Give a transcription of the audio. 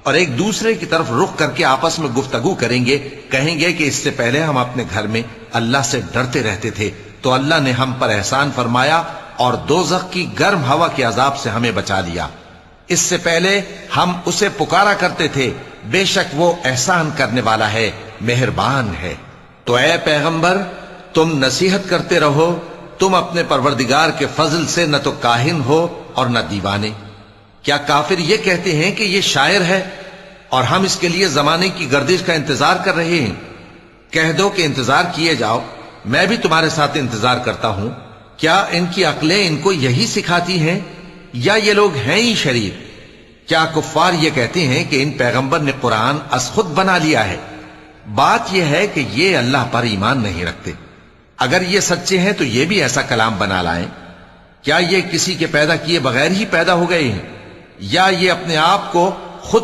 اور ایک دوسرے کی طرف رخ کر کے آپس میں گفتگو کریں گے، کہیں گے کہ اس سے پہلے ہم اپنے گھر میں اللہ سے ڈرتے رہتے تھے تو اللہ نے ہم پر احسان فرمایا اور دوزخ کی گرم ہوا کے عذاب سے ہمیں بچا لیا۔ اس سے پہلے ہم اسے پکارا کرتے تھے، بے شک وہ احسان کرنے والا ہے، مہربان ہے۔ تو اے پیغمبر تم نصیحت کرتے رہو، تم اپنے پروردگار کے فضل سے نہ تو کاہن ہو اور نہ دیوانے۔ کیا کافر یہ کہتے ہیں کہ یہ شاعر ہے اور ہم اس کے لیے زمانے کی گردش کا انتظار کر رہے ہیں؟ کہہ دو کہ انتظار کیے جاؤ، میں بھی تمہارے ساتھ انتظار کرتا ہوں۔ کیا ان کی عقلیں ان کو یہی سکھاتی ہیں یا یہ لوگ ہیں ہی شریر؟ کیا کفار یہ کہتے ہیں کہ ان پیغمبر نے قرآن از خود بنا لیا ہے؟ بات یہ ہے کہ یہ اللہ پر ایمان نہیں رکھتے۔ اگر یہ سچے ہیں تو یہ بھی ایسا کلام بنا لائیں۔ کیا یہ کسی کے پیدا کیے بغیر ہی پیدا ہو گئے ہیں یا یہ اپنے آپ کو خود